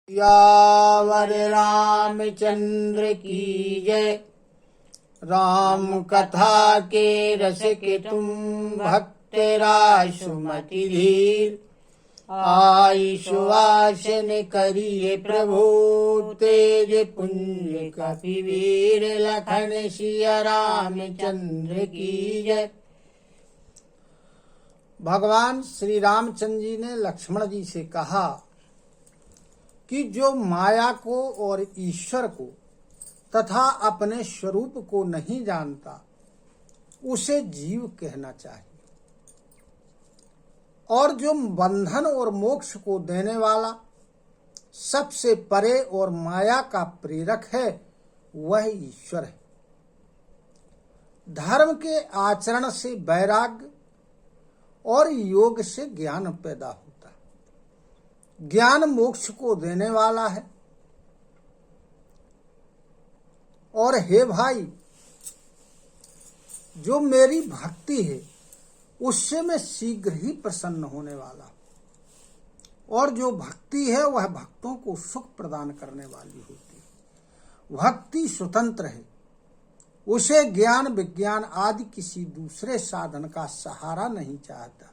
यावर रामचंद्र की जय। राम कथा के रस के तुम भक्त रासुमति धीर। आई सुवासन करिए प्रभु तेज पुण्य कपिवीर। लखन सिया रामचंद्र की जय। भगवान श्री रामचंद्र जी ने लक्ष्मण जी से कहा कि जो माया को और ईश्वर को तथा अपने स्वरूप को नहीं जानता उसे जीव कहना चाहिए, और जो बंधन और मोक्ष को देने वाला सबसे परे और माया का प्रेरक है वह ईश्वर है। धर्म के आचरण से वैराग्य और योग से ज्ञान पैदा होता है। ज्ञान मोक्ष को देने वाला है। और हे भाई, जो मेरी भक्ति है उससे मैं शीघ्र ही प्रसन्न होने वाला हूं, और जो भक्ति है वह भक्तों को सुख प्रदान करने वाली होती है। भक्ति स्वतंत्र है, उसे ज्ञान विज्ञान आदि किसी दूसरे साधन का सहारा नहीं चाहता।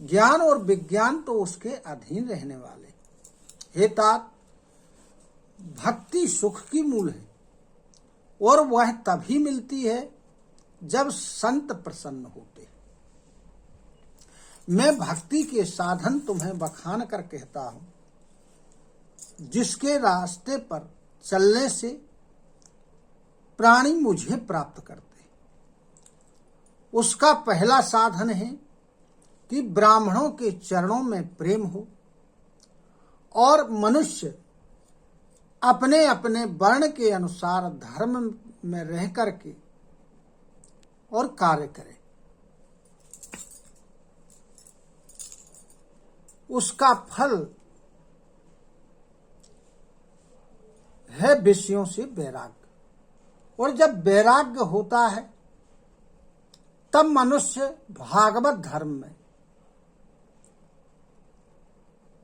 ज्ञान और विज्ञान तो उसके अधीन रहने वाले। हे तात, भक्ति सुख की मूल है, और वह तभी मिलती है जब संत प्रसन्न होते हैं। मैं भक्ति के साधन तुम्हें बखान कर कहता हूं, जिसके रास्ते पर चलने से प्राणी मुझे प्राप्त करते। उसका पहला साधन है कि ब्राह्मणों के चरणों में प्रेम हो, और मनुष्य अपने अपने वर्ण के अनुसार धर्म में रह करके और कार्य करे। उसका फल है विषयों से वैराग्य, और जब वैराग्य होता है तब मनुष्य भागवत धर्म में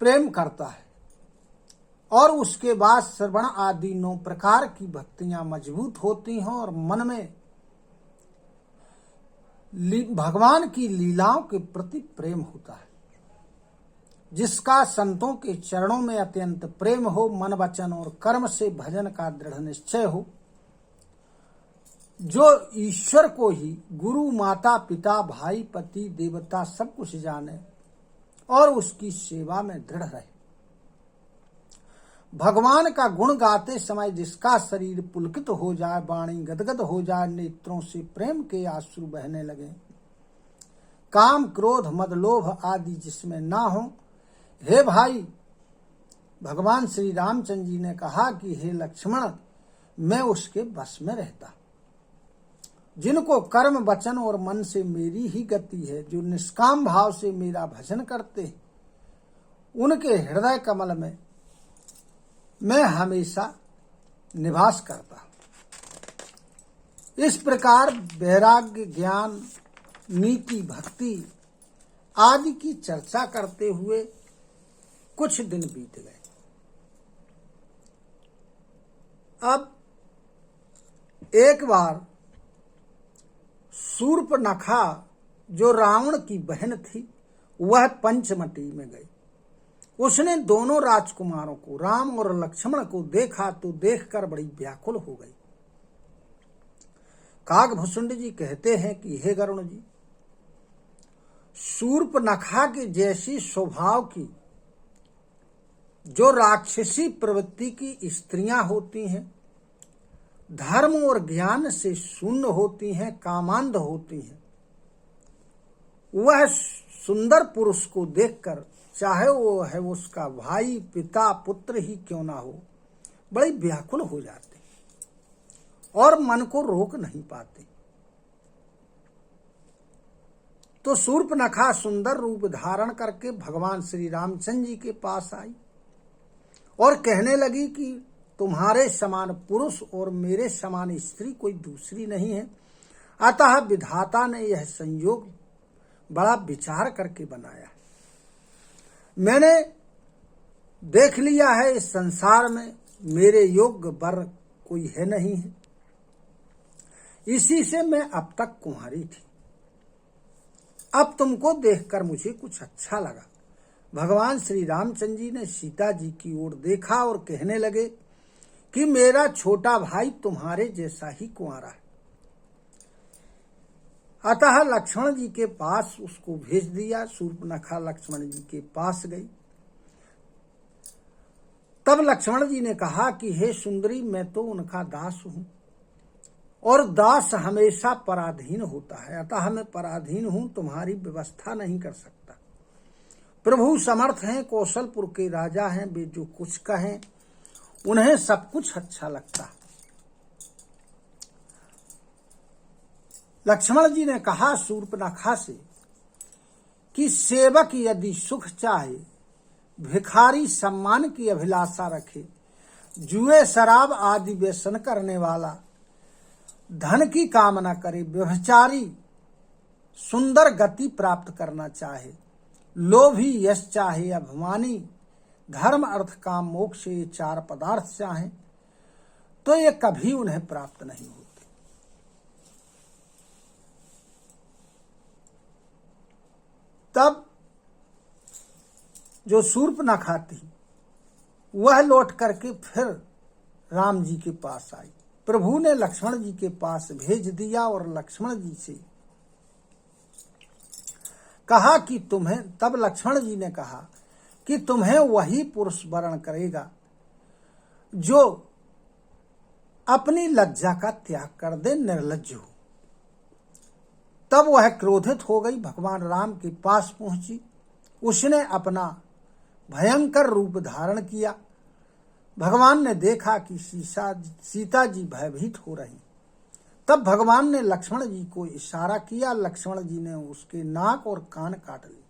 प्रेम करता है, और उसके बाद श्रवण आदि 9 प्रकार की भक्तियां मजबूत होती हैं, और मन में भगवान की लीलाओं के प्रति प्रेम होता है। जिसका संतों के चरणों में अत्यंत प्रेम हो, मन वचन और कर्म से भजन का दृढ़ निश्चय हो, जो ईश्वर को ही गुरु माता पिता भाई पति देवता सब कुछ जाने और उसकी सेवा में दृढ़ रहे। भगवान का गुण गाते समय जिसका शरीर पुलकित हो जाए, वाणी गदगद हो जाए, नेत्रों से प्रेम के आंसू बहने लगे, काम क्रोध मद लोभ आदि जिसमें ना हो। हे भाई, भगवान श्री रामचंद्र जी ने कहा कि हे लक्ष्मण, मैं उसके बस में रहता। जिनको कर्म वचन और मन से मेरी ही गति है, जो निष्काम भाव से मेरा भजन करते हैं, उनके हृदय कमल में मैं हमेशा निवास करता हूं। इस प्रकार वैराग्य ज्ञान नीति भक्ति आदि की चर्चा करते हुए कुछ दिन बीत गए। अब एक बार शूर्पणखा जो रावण की बहन थी वह पंचमटी में गई। उसने दोनों राजकुमारों को, राम और लक्ष्मण को देखा तो देखकर बड़ी व्याकुल हो गई। काकभूषुंड जी कहते हैं कि हे गरुण जी, शूर्पणखा की जैसी स्वभाव की जो राक्षसी प्रवृत्ति की स्त्रियां होती हैं, धर्म और ज्ञान से शून्य होती हैं, कामांध होती हैं, वह सुंदर पुरुष को देखकर, चाहे वो है उसका भाई पिता पुत्र ही क्यों ना हो, बड़ी व्याकुल हो जाते और मन को रोक नहीं पाते। तो शूर्पणखा सुंदर रूप धारण करके भगवान श्री रामचंद्र जी के पास आई और कहने लगी कि तुम्हारे समान पुरुष और मेरे समान स्त्री कोई दूसरी नहीं है, अतः विधाता ने यह संयोग बड़ा विचार करके बनाया। मैंने देख लिया है इस संसार में मेरे योग्य वर कोई है नहीं है, इसी से मैं अब तक कुंवारी थी। अब तुमको देखकर मुझे कुछ अच्छा लगा। भगवान श्री रामचंद्र जी ने सीता जी की ओर देखा और कहने लगे कि मेरा छोटा भाई तुम्हारे जैसा ही कुंवारा है। अतः लक्ष्मण जी के पास उसको भेज दिया। शूर्पणखा लक्ष्मण जी के पास गई। तब लक्ष्मण जी ने कहा कि हे सुंदरी, मैं तो उनका दास हूं और दास हमेशा पराधीन होता है, अतः मैं पराधीन हूं, तुम्हारी व्यवस्था नहीं कर सकता। प्रभु समर्थ हैं, कौशलपुर के राजा हैं, वे जो कुछ कहें उन्हें सब कुछ अच्छा लगता है। लक्ष्मण जी ने कहा शूर्पणखा से कि सेवक यदि सुख चाहे, भिखारी सम्मान की अभिलाषा रखे, जुए शराब आदि व्यसन करने वाला धन की कामना करे, व्यभिचारी सुंदर गति प्राप्त करना चाहे, लोभी यश चाहे, अभिमानी धर्म अर्थ काम मोक्ष ये 4 पदार्थ चाहे, तो ये कभी उन्हें प्राप्त नहीं होते। तब जो शूर्पणखा थी वह लौट करके फिर राम जी के पास आई। प्रभु ने लक्ष्मण जी के पास भेज दिया और लक्ष्मण जी से कहा कि तुम्हें, तब लक्ष्मण जी ने कहा कि तुम्हें वही पुरुष वरण करेगा जो अपनी लज्जा का त्याग कर दे, निर्लज्ज हो। तब वह क्रोधित हो गई, भगवान राम के पास पहुंची। उसने अपना भयंकर रूप धारण किया। भगवान ने देखा कि सीता जी भयभीत हो रही। तब भगवान ने लक्ष्मण जी को इशारा किया। लक्ष्मण जी ने उसके नाक और कान काट लिए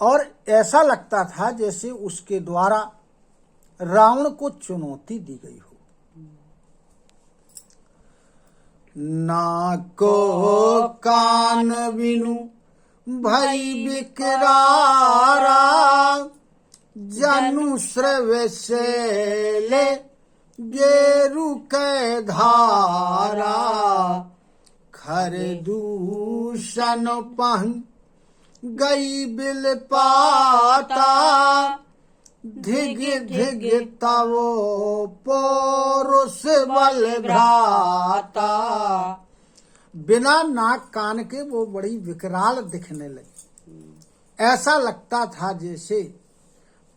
और ऐसा लगता था जैसे उसके द्वारा रावण को चुनौती दी गई हो। नाको कान बिनु भई विकरारा, जनु श्रवे से ले गेरु के धारा, खर दूषण पहन गई बिल पाता, धिग धिग तवो पौरुष बल भ्राता। बिना नाक कान के वो बड़ी विकराल दिखने लगी। ऐसा लगता था जैसे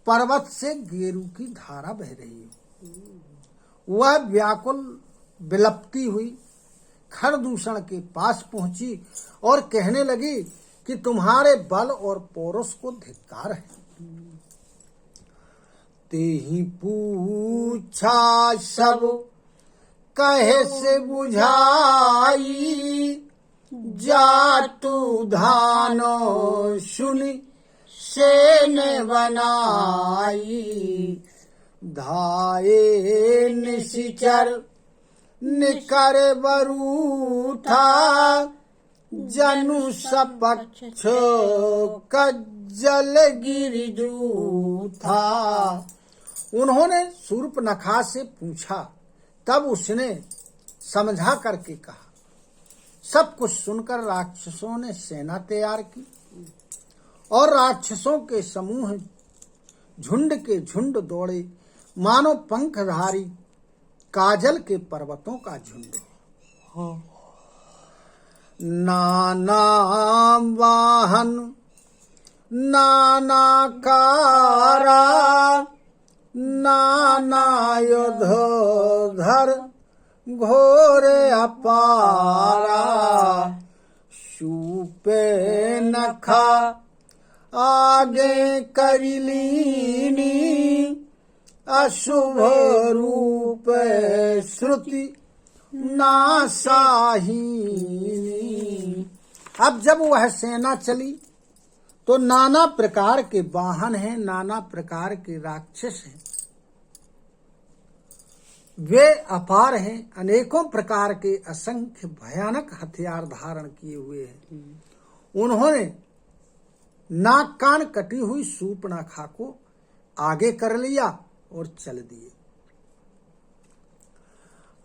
पर्वत से गेरू की धारा बह रही हो। वह व्याकुल विलपती हुई खरदूषण के पास पहुंची और कहने लगी कि तुम्हारे बल और पौरुष को धिक्कार है। तेहि पूछा सब कहे से बुझाई, जातु धानो सुनि सेन बनाई, धाये निशिचर निकर बरूठा, जनु सपक्ष कज्जल गिरि जूथा। उन्होंने शूर्पणखा से पूछा, तब उसने समझा करके कहा। सब कुछ सुनकर राक्षसों ने सेना तैयार की और राक्षसों के समूह झुंड के झुंड दौड़े, मानो पंखधारी काजल के पर्वतों का झुंड। नाना वाहन नाना कारा, नाना युधोधर घोरे अपारा, शूपे नखा आगे करिलीनी, अशुभ रूप श्रुति नासाहीनी। अब जब वह सेना चली तो नाना प्रकार के वाहन हैं, नाना प्रकार के राक्षस हैं, वे अपार हैं, अनेकों प्रकार के असंख्य भयानक हथियार धारण किए हुए हैं। उन्होंने नाक कान कटी हुई शूर्पणखा को आगे कर लिया और चल दिए।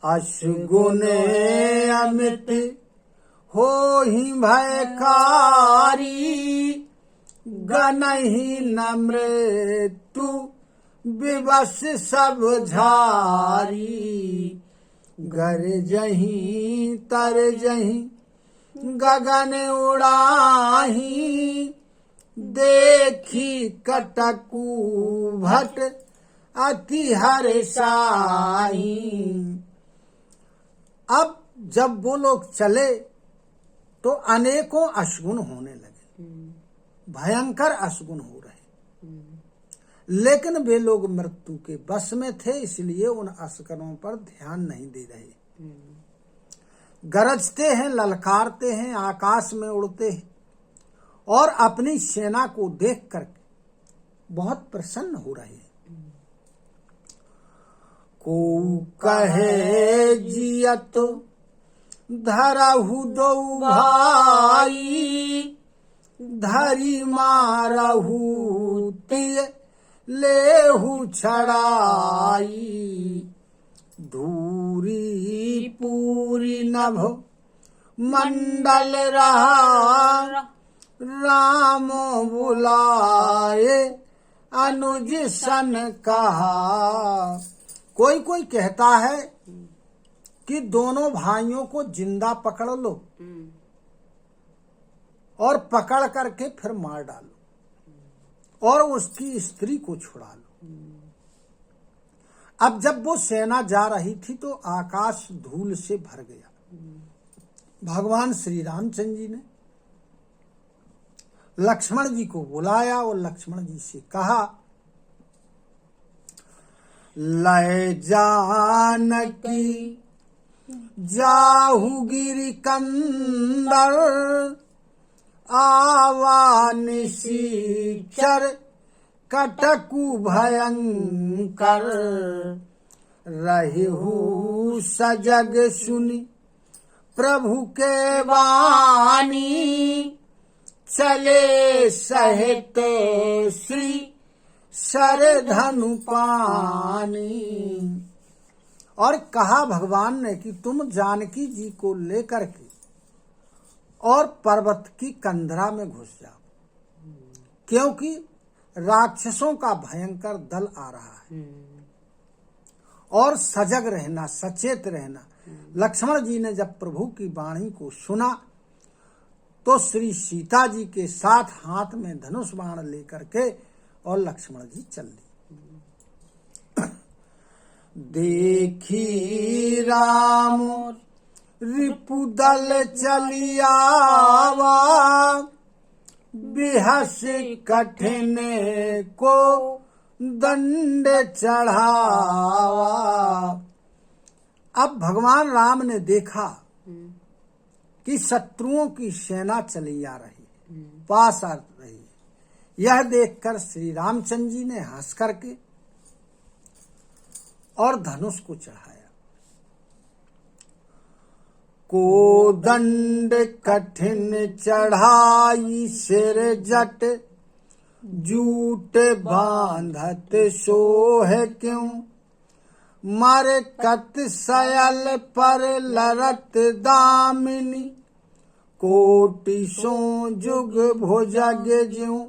अशुगुण अमित हो ही भयकारी, गनहि न मृत्यु विवश सब झारी। गरजहि तरजहि गगन उड़ाही, देखी कटकू भट अति हर्षाही। अब जब वो लोग चले तो अनेकों अशगुन होने लगे, भयंकर अशगुन हो रहे, लेकिन वे लोग मृत्यु के वश में थे, इसलिए उन अशगुनों पर ध्यान नहीं दे रहे। गरजते हैं, ललकारते हैं, आकाश में उड़ते हैं और अपनी सेना को देख कर बहुत प्रसन्न हो रहे हैं। को कहे जियत धरहु दो भाई, धरी मारहु तिय लेहु छड़ाई। धूरी पूरी नभ मंडल रहा, राम बुलाए अनुज सन कहा। कोई कोई कहता है कि दोनों भाइयों को जिंदा पकड़ लो और पकड़ करके फिर मार डालो और उसकी स्त्री को छुड़ा लो। अब जब वो सेना जा रही थी तो आकाश धूल से भर गया। भगवान श्री रामचंद्र जी ने लक्ष्मण जी को बुलाया और लक्ष्मण जी से कहा, लय जानकी जाहु गिरि कंदर, आवा निशीचर कटकु भयंकर। रहु सजग सुनि प्रभु के वाणी, चले सहित श्री सर धनु पानी। और कहा भगवान ने कि तुम जानकी जी को लेकर के और पर्वत की कंदरा में घुस जाओ, क्योंकि राक्षसों का भयंकर दल आ रहा है। और सजग रहना, सचेत रहना। लक्ष्मण जी ने जब प्रभु की वाणी को सुना तो श्री सीता जी के साथ हाथ में धनुष बाण लेकर के और लक्ष्मण जी चल दी। देखी राम रिपुदल चलियावा, बिहस कठिन को दंड चढ़ावा। अब भगवान राम ने देखा कि शत्रुओं की सेना चली आ रही, पास आ रही। यह देखकर श्री रामचंद्र जी ने हंस करके और धनुष को चढ़ाया। को दंड कठिन चढ़ाई, सिर जट जूट बांधत सोह क्यों। मर कत सयल पर लरत दामिनी, कोटि सो जुग भुजग ज्यों।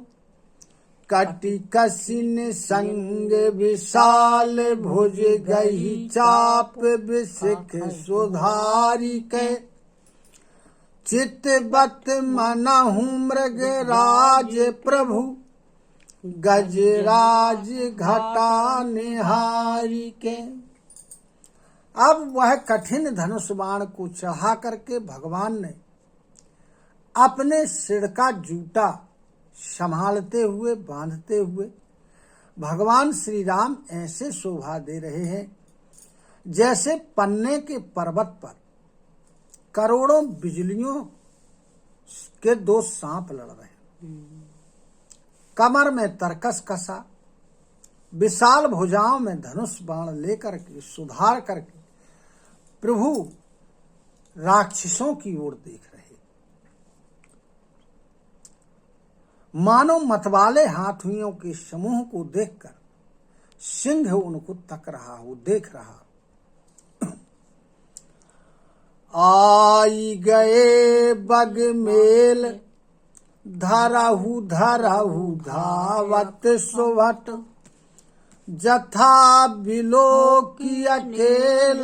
कटि कसिन संग विशाल, भुज गई चाप बिसिख सुधारी के। चितबत मनहु मृग राज प्रभु, गजराज घटा निहारी के। अब वह कठिन धनुष बाण को चढ़ा करके भगवान ने अपने सिर का जूटा संभालते हुए, बांधते हुए भगवान श्री राम ऐसे शोभा दे रहे हैं जैसे पन्ने के पर्वत पर करोड़ों बिजलियों के दो सांप लड़ रहे हैं। कमर में तरकस कसा, विशाल भुजाओं में धनुष बाण लेकर के सुधार करके प्रभु राक्षसों की ओर देख रहे। मानो मतवाले हाथियों के समूह को देखकर सिंह उनको तक रहा हो, देख रहा। आई गए बग मेल धरहु धरहु धावत सुभट, जथा बिलो की अकेल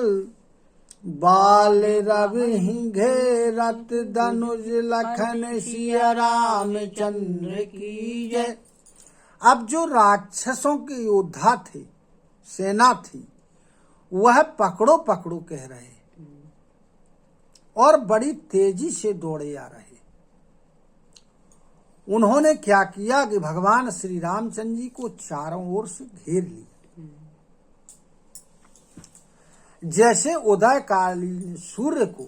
बाल रवि घेरत धनुज लखन सिया रामचंद्र की जय। अब जो राक्षसों के योद्धा थे, सेना थी, वह पकड़ो पकड़ो कह रहे और बड़ी तेजी से दौड़े आ रहे। उन्होंने क्या किया कि भगवान श्री रामचंद्र जी को चारों ओर से घेर लिया। जैसे उदयकालीन सूर्य को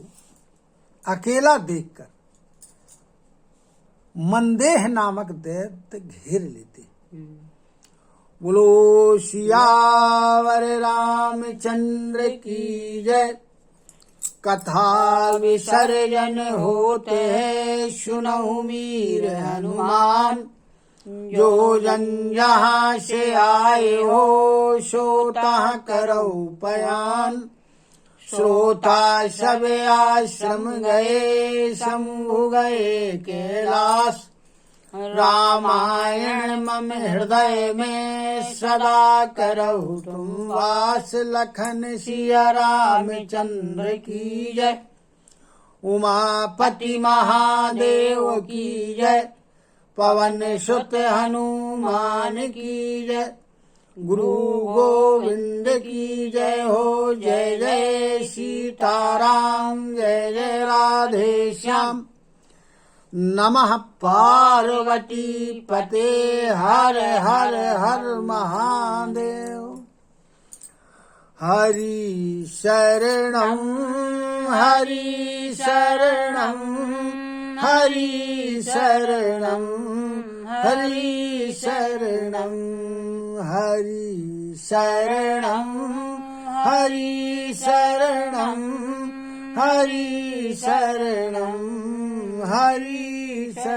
अकेला देखकर मंदेह नामक दैत्य घेर लेते। बोलो सियावर रामचंद्र की जय। कथा विसर्जन होते हैं सुनहु मीर हनुमान, जो जन यहाँ से आए हो सोता करो पयान। श्रोता सब आश्रम गए शंभु गए कैलाश, रामायण मम हृदय में सदा करहु तुम वास। लखन सिया रामचंद्र की जय। उमापति महादेव की जय। पवन सुत हनुमान की जय। गुरु गोविंद की जय हो। जय जय सीताराम, जय जय राधे श्याम। नमः पार्वती पते हर हर हर महादेव। हरि शरणं हरि शरणं हरि शरणं हरि शरणं हरि शरणं हरि शरणं हरि शरणं हरि शरणं।